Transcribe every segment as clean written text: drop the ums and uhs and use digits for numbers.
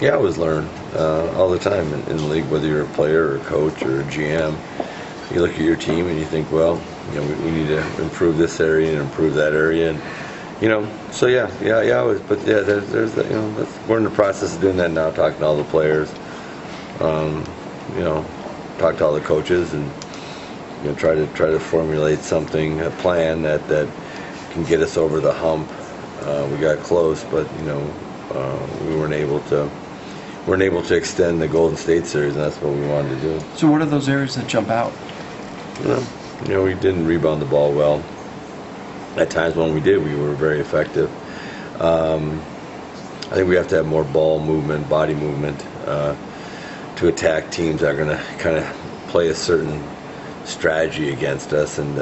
Yeah, I always learn all the time in the league, whether you're a player or a coach or a GM. You look at your team and you think, well, we need to improve this area and improve that area, and so yeah, always. But yeah, there's that. We're in the process of doing that now, talking to all the players, um, talk to all the coaches, and try to formulate something, a plan that can get us over the hump. We got close, but we weren't able to extend the Golden State series, and that's what we wanted to do. So what are those areas that jump out? We didn't rebound the ball well. At times when we did, we were very effective. I think we have to have more ball movement, body movement, to attack teams that are going to kind of play a certain strategy against us, and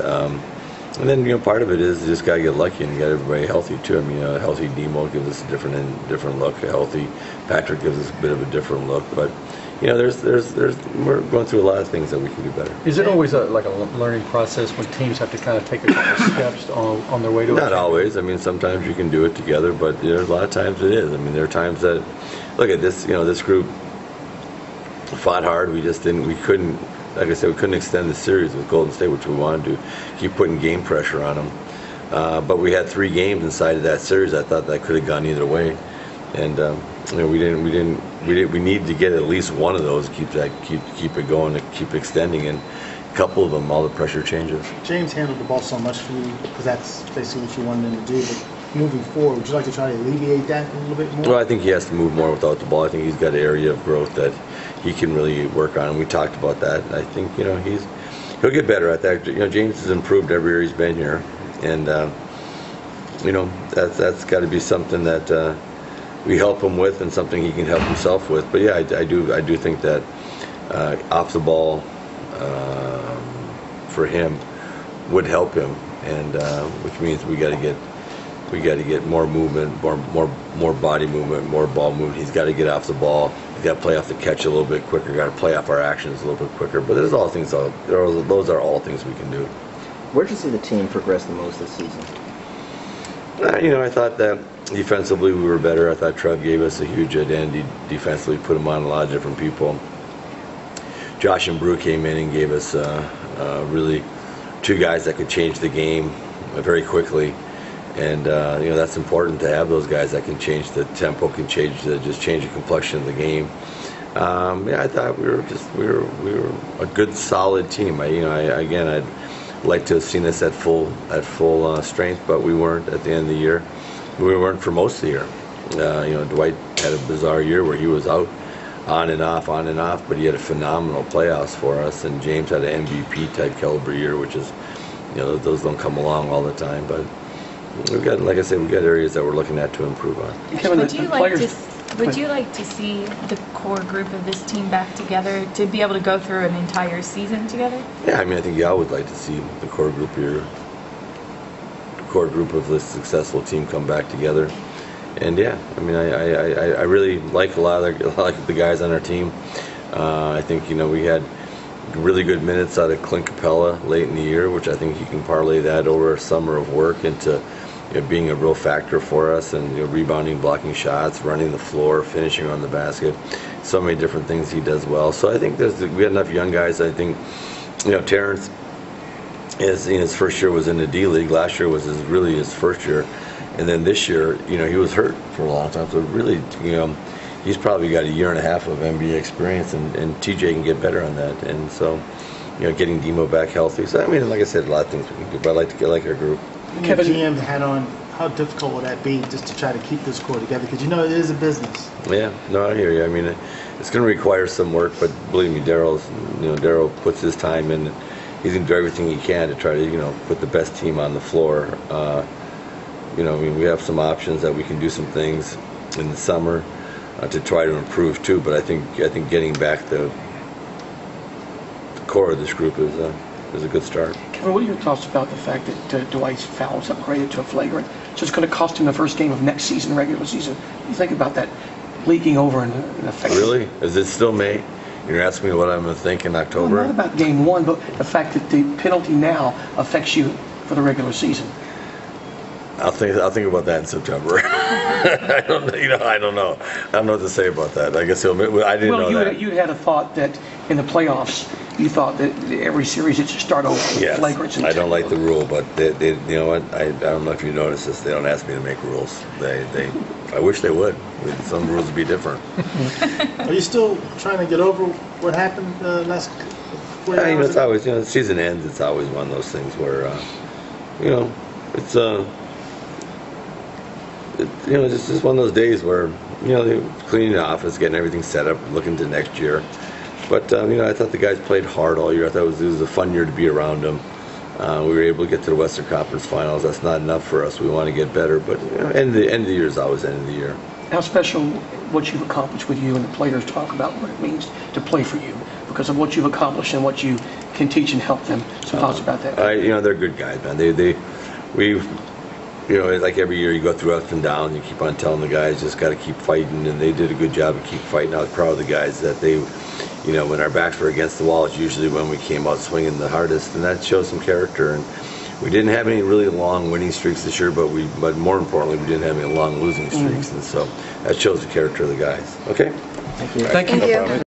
then part of it is you just got to get lucky and get everybody healthy too. I mean, a healthy Demo gives us a different look. A healthy Patrick gives us a bit of a different look, but we're going through a lot of things that we can do better. Is it always like a learning process when teams have to kind of take a couple steps on their way to it? Not always. I mean, sometimes you can do it together, but there's a lot of times it is. I mean, there are times that, look at this, this group fought hard. We couldn't, like I said, we couldn't extend the series with Golden State, which we wanted to, keep putting game pressure on them. But we had 3 games inside of that series. I thought that could have gone either way, and we need to get at least one of those, keep it going, to keep extending, and a couple of them, all the pressure changes. James handled the ball so much for you because that's basically what you wanted him to do. But moving forward, would you like to try to alleviate that a little bit more? Well, I think he has to move more without the ball. I think he's got an area of growth that he can really work on, and we talked about that. I think he'll get better at that. James has improved every year he's been here, and that's got to be something that we help him with, and something he can help himself with. But yeah, I do think that off the ball for him would help him, and which means we got to get more movement, more body movement, more ball movement. He's got to get off the ball. He's got to play off the catch a little bit quicker. Got to play off our actions a little bit quicker. But those are all things we can do. Where did you see the team progress the most this season? I thought that defensively we were better. I thought Trev gave us a huge identity defensively, put him on a lot of different people. Josh and Brew came in and gave us really 2 guys that could change the game very quickly. And that's important to have those guys that can change the tempo, can change the complexion of the game. I thought we were a good, solid team. I'd like to have seen us at full strength, but we weren't at the end of the year. We weren't for most of the year. Dwight had a bizarre year where he was out on and off, but he had a phenomenal playoffs for us. And James had an MVP type caliber year, which is, those don't come along all the time, but. We've got, like I said, we've got areas that we're looking at to improve on. Kevin, would you like to see the core group of this team back together, to be able to go through an entire season together? Yeah, I mean, I think y'all would like to see the core group of this successful team come back together. And yeah, I mean, I really like a lot of the guys on our team. I think we had really good minutes out of Clint Capella late in the year, which I think he can parlay that over a summer of work into being a real factor for us, and rebounding, blocking shots, running the floor, finishing on the basket. So many different things he does well. So I think we had enough young guys. I think Terrence is in his first year was in the D League. Last year was really his first year, and then this year he was hurt for a long time. So really he's probably got a year and a half of NBA experience, and TJ can get better on that. And so getting Demo back healthy. So I mean, like I said, a lot of things we can do. But I like to get like our group. Kevin, GM hat on, how difficult will that be just to try to keep this core together? Because it is a business. Yeah, no, I hear you. I mean, it's going to require some work, but believe me, Daryl puts his time in. He's going to do everything he can to try to put the best team on the floor. We have some options that we can do some things in the summer to try to improve too. But I think getting back the core of this group is a good start. Kevin, what are your thoughts about the fact that Dwight's foul was upgraded to a flagrant? So it's going to cost him the first game of next season, regular season. What do you think about that leaking over and affecting? Really? Is it still May? You're asking me what I'm going to think in October? Well, not about game 1, but the fact that the penalty now affects you for the regular season. I'll think about that in September. I don't know. I don't know what to say about that. I guess I didn't know Well, that. you had a thought that in the playoffs, you thought that every series it should start over with Yes, flagrants. And I don't like the rule, but they, you know what? I don't know if you noticed this. They don't ask me to make rules. I wish they would. Some rules would be different. Are you still trying to get over what happened last? Yeah, you know, it's always, the season ends. It's always one of those things where, it's it's just one of those days where, they're cleaning the office, getting everything set up, looking to next year. But I thought the guys played hard all year. I thought it was a fun year to be around them. We were able to get to the Western Conference Finals. That's not enough for us. We want to get better. But end of the year is always end of the year. how special what you've accomplished with you and the players talk about what it means to play for you because of what you've accomplished and what you can teach and help them. So tell us about that. They're good guys, man. Like every year you go through ups and downs. You keep on telling the guys just got to keep fighting, and they did a good job of keep fighting. I was proud of the guys that they, when our backs were against the wall, it's usually when we came out swinging the hardest, and that shows some character. And we didn't have any really long winning streaks this year, but more importantly, we didn't have any long losing streaks, and so that shows the character of the guys. Okay. Thank you. Thank you. Thank you.